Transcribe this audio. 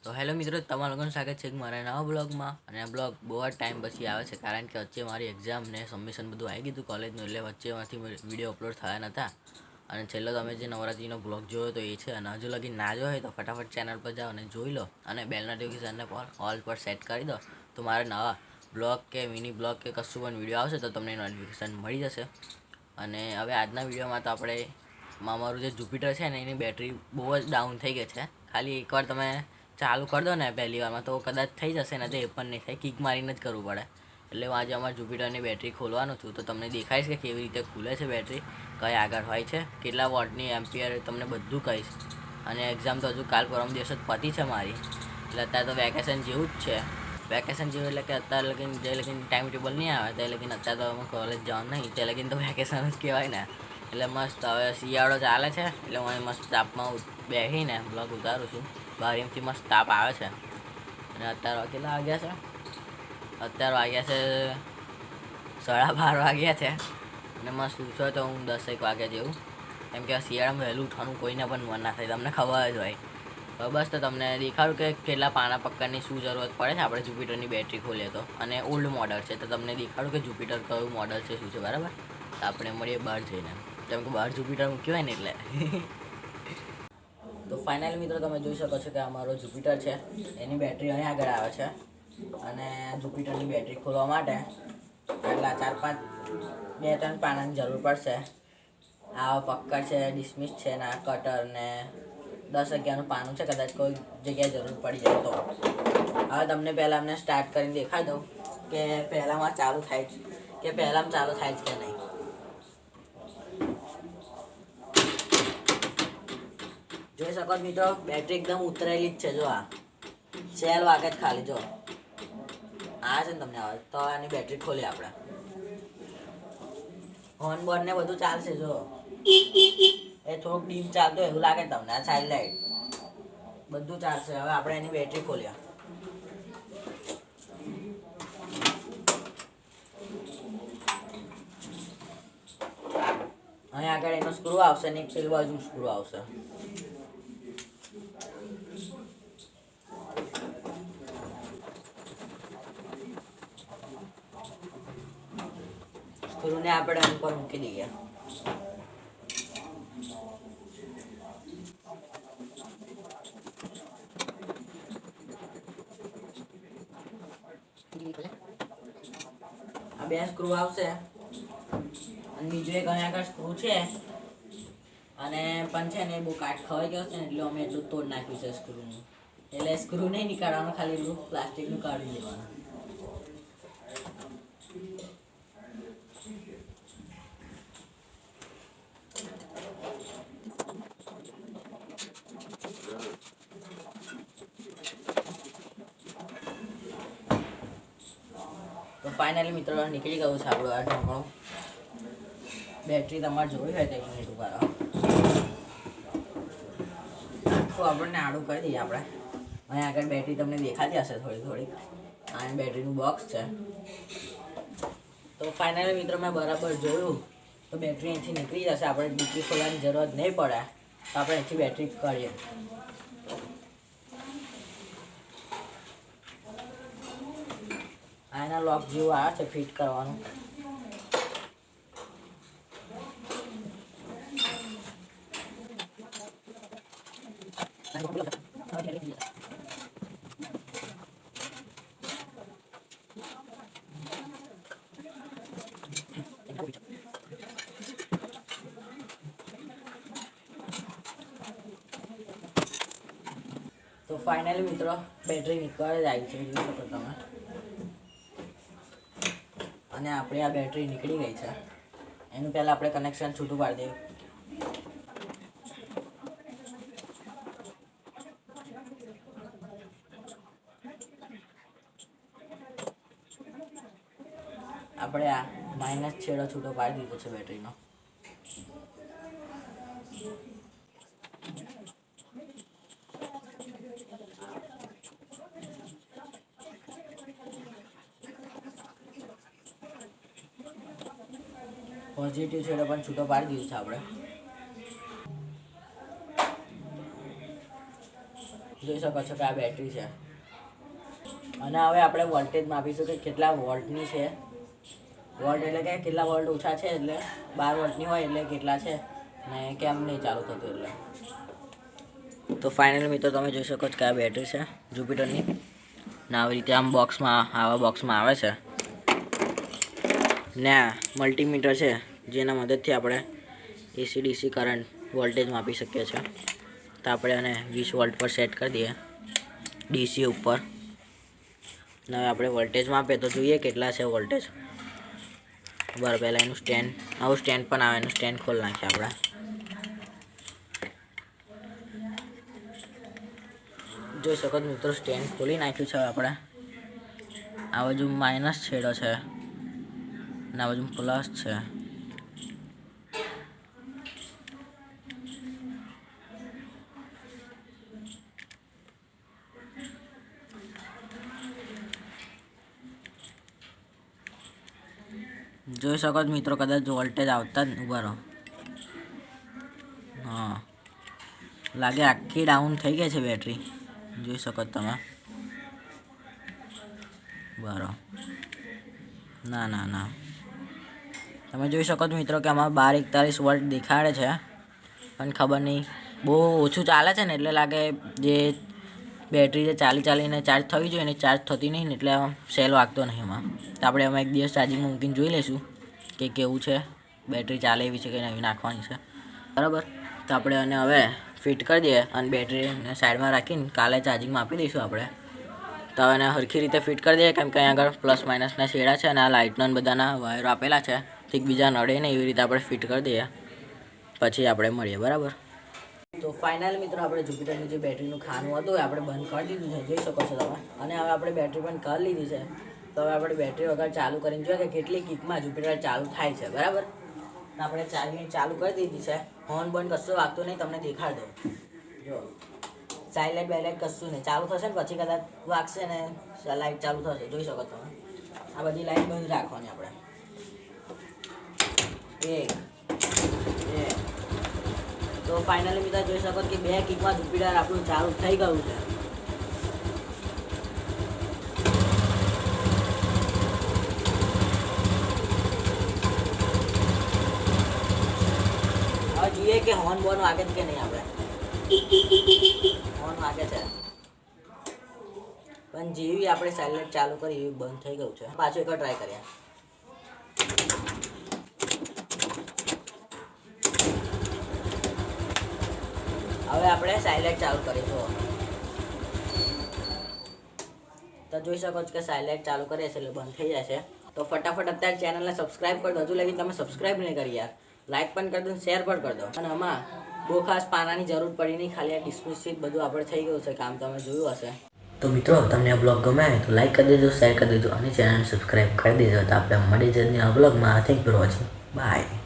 તો હેલો મિત્રો, તમારું લોકોનું સ્વાગત છે મારા નવા બ્લોગમાં. અને આ બ્લોગ બહુ જ ટાઈમ પછી આવે છે, કારણ કે વચ્ચે મારી એક્ઝામ ને સબમિશન બધું આવી ગયું હતું કોલેજનું, એટલે વચ્ચેમાંથી વિડીયો અપલોડ થયા નહોતા. અને છેલ્લો તમે જે નવરાત્રિનો બ્લોગ જોયો તો એ છે. અને હજુ લગી ના જો હોય તો ફટાફટ ચેનલ પર જાઓ અને જોઈ લો, અને બેલ નોટિફિકેશનને પણ ઓલ પર સેટ કરી દો. તો મારા નવા બ્લોગ કે મિની બ્લોગ કે કશું પણ વિડીયો આવશે તો તમને નોટિફિકેશન મળી જશે. અને હવે આજના વિડીયોમાં તો આપણે મારું જે જુપિટર છે ને એની બેટરી બહુ જ ડાઉન થઈ ગઈ છે. ખાલી એકવાર તમે ચાલુ કરી દો ને પહેલી વારમાં તો કદાચ થઈ જશે ને, તો એ પણ નહીં થાય, કિક મારીને જ કરવું પડે. એટલે હું આજે અમારા જુપિટરની બેટરી ખોલવાનું છું, તો તમને દેખાઈશ કે કેવી રીતે ખુલે છે બેટરી, કઈ આગળ હોય છે, કેટલા વોટની એમ્પિયર, તમને બધું કહીશ. અને એક્ઝામ તો હજુ કાલ પરમ દિવસ જ પતી છે મારી, એટલે અત્યારે તો વેકેશન જેવું જ છે. વેકેશન જેવું એટલે કે અત્યારે લગીને જે લગીને ટાઈમ ટેબલ નહીં આવે તે લગીને અત્યારે તો અમે કોલેજ જવાનું નહીં, તે લગીને તો વેકેશન જ કહેવાય ને. એટલે મસ્ત હવે શિયાળો ચાલે છે, એટલે હું મસ્ત તાપમાં બેસીને બ્લોગ ઉતારું છું. બહાર એમથી મસ્ત તાપ આવે છે. અને અત્યારે કેટલા વાગ્યા છે? અત્યારે વાગ્યા છે 12:30 વાગ્યા છે. અને મસ્ત પૂછો તો હું 10 વાગ્યા જેવું, કેમ કે શિયાળામાં વહેલું ઉઠવાનું કોઈને પણ મન ના થાય, તમને ખબર જ હોય. તો બસ તો તમને દેખાડું કે કેટલા પાના પક્કાની શું જરૂરત પડે છે આપણે જુપિટરની બેટરી ખોલીએ તો. અને ઓલ્ડ મોડલ છે, તો તમને દેખાડું કે જુપિટર કયું મોડલ છે, શું છે, બરાબર. તો આપણે મળીએ બહાર જઈને, કેમ કે બહાર જુપિટર મૂક્યું હોય ને એટલે. તો ફાઇનલ મિત્રો તમે જોઈ શકો છો કે અમારો જુપિટર છે, એની બેટરી અહીં આગળ આવે છે. અને જુપિટરની બેટરી ખોલવા માટે આટલા 4-5 2-3 પાનાની જરૂર પડશે. આ પક્કડ છે, ડિસમિસ છે, ને આ કટર ને 10-11નું પાનું છે, કદાચ કોઈ જગ્યાએ જરૂર પડી જાય તો. હવે તમને પહેલાં અમને સ્ટાર્ટ કરીને દેખાડી દઉં કે પહેલાંમાં ચાલુ થાય કે પહેલાંમાં ચાલુ થાય છે કે નહીં. જોઈ શકો મિત્રો, બેટરી એકદમ ઉતરેલી જ છે. જો આ સેલ વાગે જ ખાલી, જો આ છે ને તમને આવે તો આની બેટરી ખોલી આપણે. હોર્ન બોર્ડ ને બધું ચાલશે. જો એ થોડુંક ડીમ ચાલતું એવું લાગે તમને, આ સાઈડ લાઈટ બધું ચાલશે. હવે આપણે એની બેટરી ખોલ્યા. અહીં આગળ એનો સ્ક્રૂ આવશે ને એક પેલી બાજુ સ્ક્રૂ આવશે. સ્ક્રૂને આપણે ઉપર મૂકી દઈએ. આ બે સ્ક્રૂ આવશે અને બીજું એક અહીંયા આગળ સ્ક્રૂ છે, અને પણ છે ને એ બહુ કાટ ખવાઈ ગયો છે ને, એટલે અમે એટલું તોડ નાખ્યું છે સ્ક્રૂનું. એટલે સ્ક્રૂ નહીં નીકાળવાનું, ખાલી એટલું પ્લાસ્ટિકનું કાઢી દેવાનું. તો ફાઇનલી મિત્રો નીકળી ગયું છે આપણું આ ઢોકણું. બેટરી તમારે જોવી હોય તો 1 મિનિટ ઉપર આખું આપણને આડું કરી દઈએ આપણે. અહીં આગળ બેટરી તમને દેખાતી હશે થોડી થોડી. આ બેટરીનું બોક્સ છે. તો ફાઇનલી મિત્રો મેં બરાબર જોયું તો બેટરી અહીંથી નીકળી જશે. આપણે ડીકી ખોલવાની જરૂરત નહીં પડે, તો આપણે અહીંથી બેટરી કાઢીએ. આ એના લોક જેવું આવે છે ફિટ કરવાનું. તો ફાઇનલી મિત્રો બેટરી નીકળી જાય છે, જોઈ શકો તમે. અને આપણી આ બેટરી નીકળી ગઈ છે. એનું પહેલાં આપણે કનેક્શન છૂટું પાડી દઈએ. આપણે આ માઇનસ છેડો છૂટો પાડી દીધો છે બેટરીનો. પોઝિટિવ છેડો પણ છૂટો પાડી દીધો છે આપણે. જોઈ શકો છો કે આ બેટરી છે. અને હવે આપણે વોલ્ટેજ માપીશું કે કેટલા વોલ્ટની છે. વોલ્ટ એટલે કે કેટલા વોલ્ટ ઓછા છે, એટલે 12 વોલ્ટની હોય એટલે કેટલા છે ને કેમ નહીં ચાલુ થતું એટલે. તો ફાઇનલ મિત્રો તમે જોઈ શકો છો કે આ બેટરી છે જુપિટરની ને આવી રીતે આમ આવા બોક્સમાં આવે છે ને મલ્ટીમીટર છે જેના મદદથી આપણે એસી ડીસી કરંટ વોલ્ટેજ માપી શકીએ છીએ. તો આપણે આને 20 વોલ્ટ પર સેટ કરી દઈએ ડીસી ઉપર. ને હવે આપણે વોલ્ટેજ માપીએ તો જોઈએ કેટલા છે વોલ્ટેજ. બરાબર, પહેલાં એનું સ્ટેન્ડ, આવું સ્ટેન્ડ પણ આવે, એનું સ્ટેન્ડ ખોલી નાખીએ આપણે. જોઈ શકો મિત્રો સ્ટેન્ડ ખોલી નાખ્યું છે આપણે. આ બાજુ માઇનસ છેડો છે અને આ બાજુ પ્લસ છે. જોઈ શકો છો મિત્રો કદાચ વોલ્ટેજ આવતા જ ઉભા રહો. હા, લાગે આખી ડાઉન થઈ ગઈ છે બેટરી. જોઈ શકો તમે. બરાબર, ના તમે જોઈ શકો છો મિત્રો કે આમાં 1241 વોલ્ટ દેખાડે છે પણ ખબર નહીં, બહુ ઓછું ચાલે છે ને એટલે લાગે જે બેટરી જે ચાલીને ચાર્જ થવી જોઈએ ને ચાર્જ થતી નહીં ને એટલે સેલ વાગતો નહીં એમાં. તો આપણે એમાં એક દિવસ ચાર્જિંગ મૂકીને જોઈ લઈશું કે કેવું છે, બેટરી ચાલે એવી છે કે નવી નાખવાની છે. બરાબર, તો આપણે આને હવે ફિટ કરી દઈએ અને બેટરીને સાઈડમાં રાખીને કાલે ચાર્જિંગમાં આપી દઈશું આપણે. તો હવે એને સરખી રીતે ફિટ કરી દઈએ કેમ કે અહીં આગળ પ્લસ માઇનસના છેડા છે અને આ લાઇટના બધાના વાયરો આપેલા છે, એકબીજા નડે ને એવી રીતે આપણે ફિટ કરી દઈએ પછી આપણે મળીએ. બરાબર, તો ફાઇનલ મિત્રો આપણે જુપિટરની જે બેટરીનું ખાનું હતું એ આપણે બંધ કરી દીધું છે, જોઈ શકો છો તમે. અને હવે આપણે બેટરી પણ કરી લીધી છે. તો હવે આપણે બેટરી વગર ચાલુ કરીને જોઈએ કે કેટલી કિકમાં જુપિટર ચાલુ થાય છે. બરાબર, તો આપણે ચાર્જિંગ ચાલુ કરી દીધી છે. હોર્ન બંધ કશું વાગતું નહીં, તમને દેખાડ દો. જો સાઇલેન્ટ બાઇલેન્ટ કશું નહીં, ચાલુ થશે ને પછી કદાચ વાગશે ને લાઇટ ચાલુ થશે. જોઈ શકો તમે. આ બધી લાઇટ બંધ રાખવાની આપણે. 1 2. તો ફાઇનલી મિત્રો જોઈ શકો કે 2 કિકમાં જુપિટર આપણું ચાલુ થઈ ગયું છે. હવે જોઈએ કે હોર્ન બોર્ન વાગે છે કે નહીં. આપણે હોર્ન વાગે છે પણ જેવી આપણે સાયલેન્ટ ચાલુ કરી એવી બંધ થઈ ગયું છે. પાછું એકવાર ટ્રાય કરીએ. હવે આપણે સાયલેન્ટ ચાલુ કરીશું. તો જોઈ શકો છો કે સાયલેન્ટ ચાલુ કરીએ છીએ એટલે બંધ થઈ જશે. તો ફટાફટ અત્યારે ચેનલને સબસ્ક્રાઇબ કરી દો. હજુ લગી તમે સબસ્ક્રાઇબ નહીં કરી યાર. લાઇક પણ કરી દો, શેર પણ કરી દો. અને આમાં બહુ ખાસ પાનાની જરૂર પડી નહીં, ખાલી આ ડિસ્મિસથી બધું આપણે થઈ ગયું છે કામ, તમે જોયું હશે. તો મિત્રો તમને આ બ્લોગ ગમે તો લાઇક કરી દેજો, શેર કરી દેજો અને ચેનલને સબસ્ક્રાઇબ કરી દેજો. તો આપણે મળી જઈએ આ બ્લોગમાં. Thank you for watching. By.